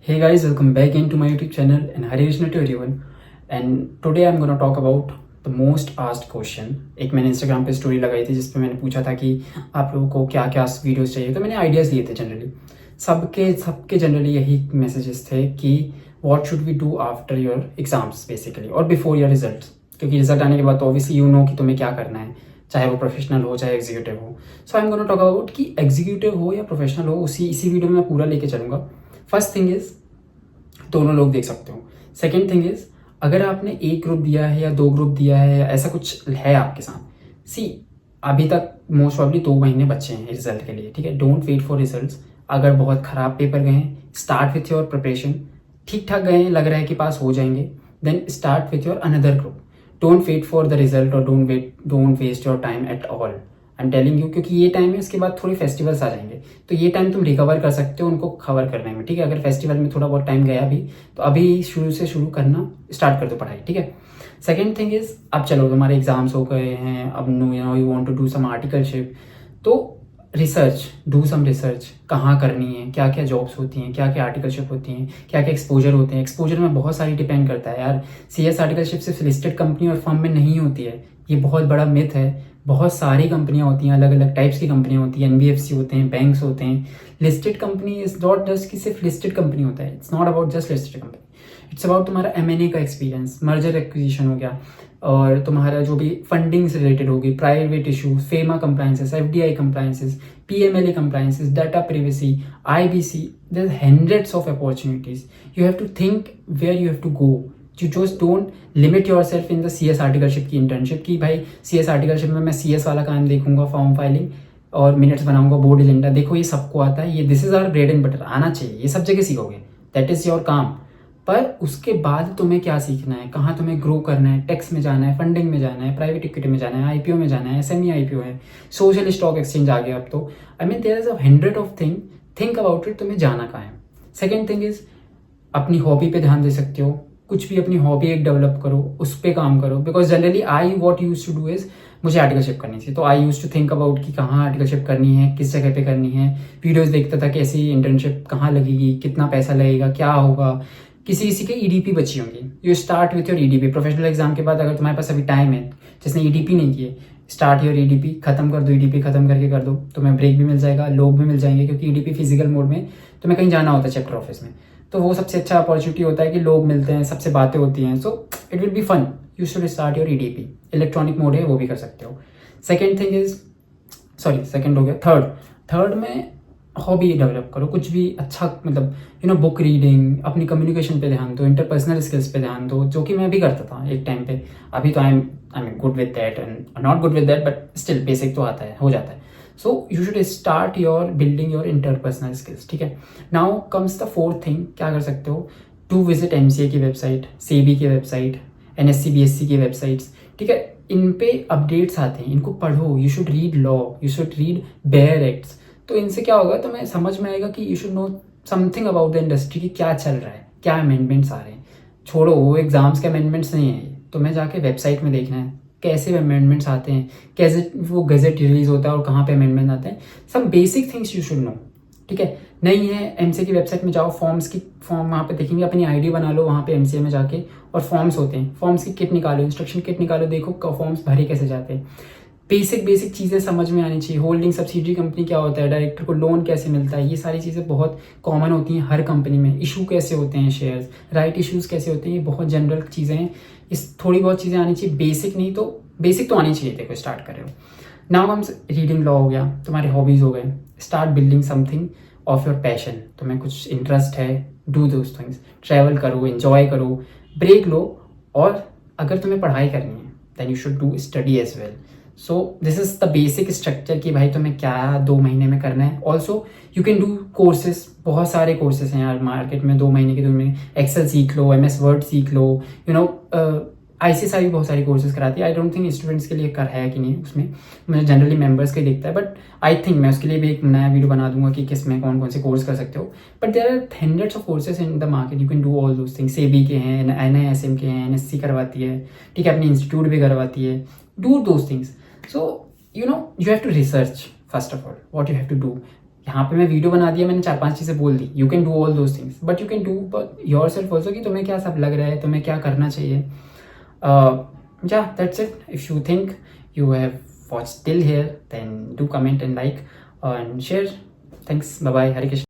Hey guys, welcome back into my YouTube channel and Hare Krishna to everyone. And today I'm gonna talk about the most asked question. एक मैंने Instagram पे story लगाई थी जिस पे मैंने पूछा था कि आप लोगों को क्या क्या वीडियोस चाहिए, तो मैंने आइडियाज़ लिए थे जनरली. सबके जनरली यही मैसेजेस थे कि what should we do after your exams basically और बिफोर योर रिजल्ट, क्योंकि रिजल्ट आने के बाद तो ऑब्वियसली यू नो कि तुम्हें क्या करना है, चाहे वो प्रोफेशनल हो चाहे एग्जीक्यूटिव हो. So I am gonna talk about कि एग्जीक्यूटिव हो या प्रोफेशनल हो, इसी वीडियो में मैं पूरा लेके चलूँगा. फर्स्ट थिंग इज़ दोनों लोग देख सकते हो. सेकेंड थिंग इज अगर आपने एक ग्रुप दिया है या दो ग्रुप दिया है या ऐसा कुछ है आपके साथ, सी अभी तक मोस्ट प्रॉब्ली 2 महीने बचे हैं रिजल्ट के लिए. ठीक है, डोंट वेट फॉर रिजल्ट्स. अगर बहुत ख़राब पेपर गए हैं, स्टार्ट विथ योर प्रिपरेशन. ठीक ठाक गए हैं, लग रहा है कि पास हो जाएंगे, then start with your another group. Don't wait for the result और don't waste your time at all. I am telling you, क्योंकि ये टाइम है, इसके बाद थोड़े फेस्टिवल्स आ जाएंगे, तो ये टाइम तुम रिकवर कर सकते हो उनको कवर करने में. ठीक है, अगर फेस्टिवल में थोड़ा बहुत टाइम गया भी तो अभी शुरू करना स्टार्ट कर दो पढ़ाई. ठीक है. सेकेंड थिंग इज अब चलो तुम्हारे एग्जाम्स हो गए हैं, अब you want to do some articleship, तो रिसर्च, डू सम रिसर्च. कहाँ करनी है, क्या क्या जॉब्स होती हैं, क्या क्या आर्टिकलशिप होती हैं, क्या क्या एक्सपोजर होते हैं. एक्सपोजर में बहुत सारी डिपेंड करता है यार. CS आर्टिकलशिप सिर्फ लिस्टेड कंपनी और फर्म में नहीं होती है, ये बहुत बड़ा मिथ है. बहुत सारी कंपनियां होती हैं, अलग अलग टाइप्स की कंपनियां होती हैं. NBFC होते हैं, बैंक्स होते हैं. Listed company is not just कि सिर्फ लिस्टेड कंपनी होता है. It's not about just listed company, it's about तुम्हारा M&A का एक्सपीरियंस, मर्जर एक्विजिशन हो गया, और तुम्हारा जो भी फंडिंग से रिलेटेड होगी, private issues, FEMA compliances, FDI compliances, PMLA compliances, data privacy, IBC. There hundreds of opportunities. You have to think where you have to go. You just don't limit yourself in the CS articleship की internship की भाई CS articleship में मैं CS वाला काम देखूंगा, form filing और minutes बनाऊंगा, बोर्ड एजेंडा. देखो ये सबको आता है, ये this is our bread and butter, आना चाहिए, ये सब जगह सीखोगे, दैट इज योर काम. पर उसके बाद तुम्हें क्या सीखना है, कहाँ तुम्हें ग्रो करना है, टैक्स में जाना है, फंडिंग में जाना है, प्राइवेट इक्विटी में जाना है, IPO में जाना है, SME IPO है, सोशल स्टॉक एक्सचेंज आ गया अब तो. I mean there is a hundred of think about it, तुम्हें जाना कहाँ है. सेकेंड थिंग इज अपनी हॉबी पे ध्यान दे सकते हो. कुछ भी अपनी हॉबी एक डेवलप करो, उस पर काम करो. Because generally I what use to do is, मुझे आर्टिकलशिप करनी थी तो I use to think about कि कहाँ आर्टिकलशिप करनी है, किस जगह पे करनी है. वीडियोस देखता था कैसी इंटर्नशिप कहाँ लगेगी, कितना पैसा लगेगा, क्या होगा. किसी के EDP बची होंगी. You start with your EDP. Professional exam के बाद अगर तुम्हारे पास अभी टाइम है, जिसने EDP नहीं किए, स्टार्ट योर EDP, खत्म कर दो. EDP खत्म करके कर दो, तुम्हें ब्रेक भी मिल जाएगा, लोग भी मिल जाएंगे, क्योंकि EDP फिजिकल मोड में तुम्हें कहीं जाना होता है चैप्टर ऑफिस में, तो वो सबसे अच्छा अपॉर्चुनिटी होता है कि लोग मिलते हैं, सबसे बातें होती हैं. So it will be fun. You should start your EDP. Electronic mode है, वो भी कर सकते हो. सेकेंड थिंग इज, सेकेंड हो गया. थर्ड में हॉबी डेवलप करो, कुछ भी अच्छा, मतलब बुक रीडिंग, अपनी कम्युनिकेशन पे ध्यान दो, इंटरपर्सनल स्किल्स पे ध्यान दो, जो कि मैं भी करता था एक टाइम पे. अभी तो I am good with that and not good with that, but still basic तो आता है, हो जाता है. So you should start your building your interpersonal skills. ठीक है. Now comes the fourth thing. क्या कर सकते हो, टू विजिट MCA की वेबसाइट, SEBI की वेबसाइट, NSC BSc की वेबसाइट्स. ठीक है, इन पे अपडेट्स आते हैं, इनको पढ़ो. You should read law, you should read bear acts. तो इनसे क्या होगा, तुम्हें समझ में आएगा कि you should know something about the industry, की क्या चल रहा है, क्या अमेंडमेंट्स आ रहे हैं. छोड़ो, वो एग्जाम्स के अमेंडमेंट्स नहीं है, तुम्हें जाके वेबसाइट में देखना है कैसे अमेंडमेंट्स आते हैं, कैसे वो गजेट रिलीज होता है और कहाँ पे अमेंडमेंट आते हैं. सब basic things you should know. ठीक है. नहीं है, MCA की वेबसाइट में जाओ, फॉर्म वहाँ पे देखेंगे, अपनी ID बना लो वहाँ पे MCA में जाके, और फॉर्म्स होते हैं, फॉर्म्स की किट निकालो, इंस्ट्रक्शन किट निकालो, देखो फॉर्म्स भरे कैसे जाते हैं. बेसिक चीज़ें समझ में आनी चाहिए. होल्डिंग सब्सिडी कंपनी क्या होता है, डायरेक्टर को लोन कैसे मिलता है, ये सारी चीज़ें बहुत कॉमन होती हैं हर कंपनी में. इशू कैसे होते हैं शेयर्स, राइट इशूज़ कैसे होते हैं, ये बहुत जनरल चीज़ें हैं. इस थोड़ी बहुत चीज़ें आनी चाहिए, बेसिक तो आनी चाहिए. देखो स्टार्ट कर रहे हो. नाउ हम रीडिंग लॉ हो गया, तुम्हारे हॉबीज़ हो गए. Start building something of your passion. तुम्हें कुछ इंटरेस्ट है, डू दोज थिंग्स. ट्रैवल करो, एंजॉय करो, ब्रेक लो. और अगर तुम्हें पढ़ाई करनी है then you should do study as well. So this is the basic structure कि भाई तुम्हें क्या 2 महीने में करना है. Also you can do courses, बहुत सारे कोर्सेज हैं यार मार्केट में. 2 महीने के 2 महीने एक्सेल सीख लो, MS वर्ड सीख लो. ICSI भी बहुत सारी कोर्सेज कराती है. आई डोंट थिंक स्टूडेंट्स के लिए है कि नहीं, उसमें मुझे जनरली मेंबर्स का ही दिखता है. बट आई थिंक मैं उसके लिए भी एक नया वीडियो बना दूंगा कि किस में कौन कौन से कोर्स कर सकते हो. But there are hundreds of courses in the market, you can do all those things. SEBI के हैं, NISM के हैं, NSC करवाती है. ठीक है, अपनी इंस्टीट्यूट भी करवाती है. Do those things. So you have to research first of all what you have to do. यहाँ पे मैं वीडियो बना दिया, मैंने 4-5 चीज़ें बोल दी, you can do all those things, but you can do yourself also कि तुम्हें क्या सब लग रहा है, तुम्हें क्या करना चाहिए. Yeah, that's it. If you think you have watched till here, then do comment and like and share. Thanks. Bye bye. Hare Krishna.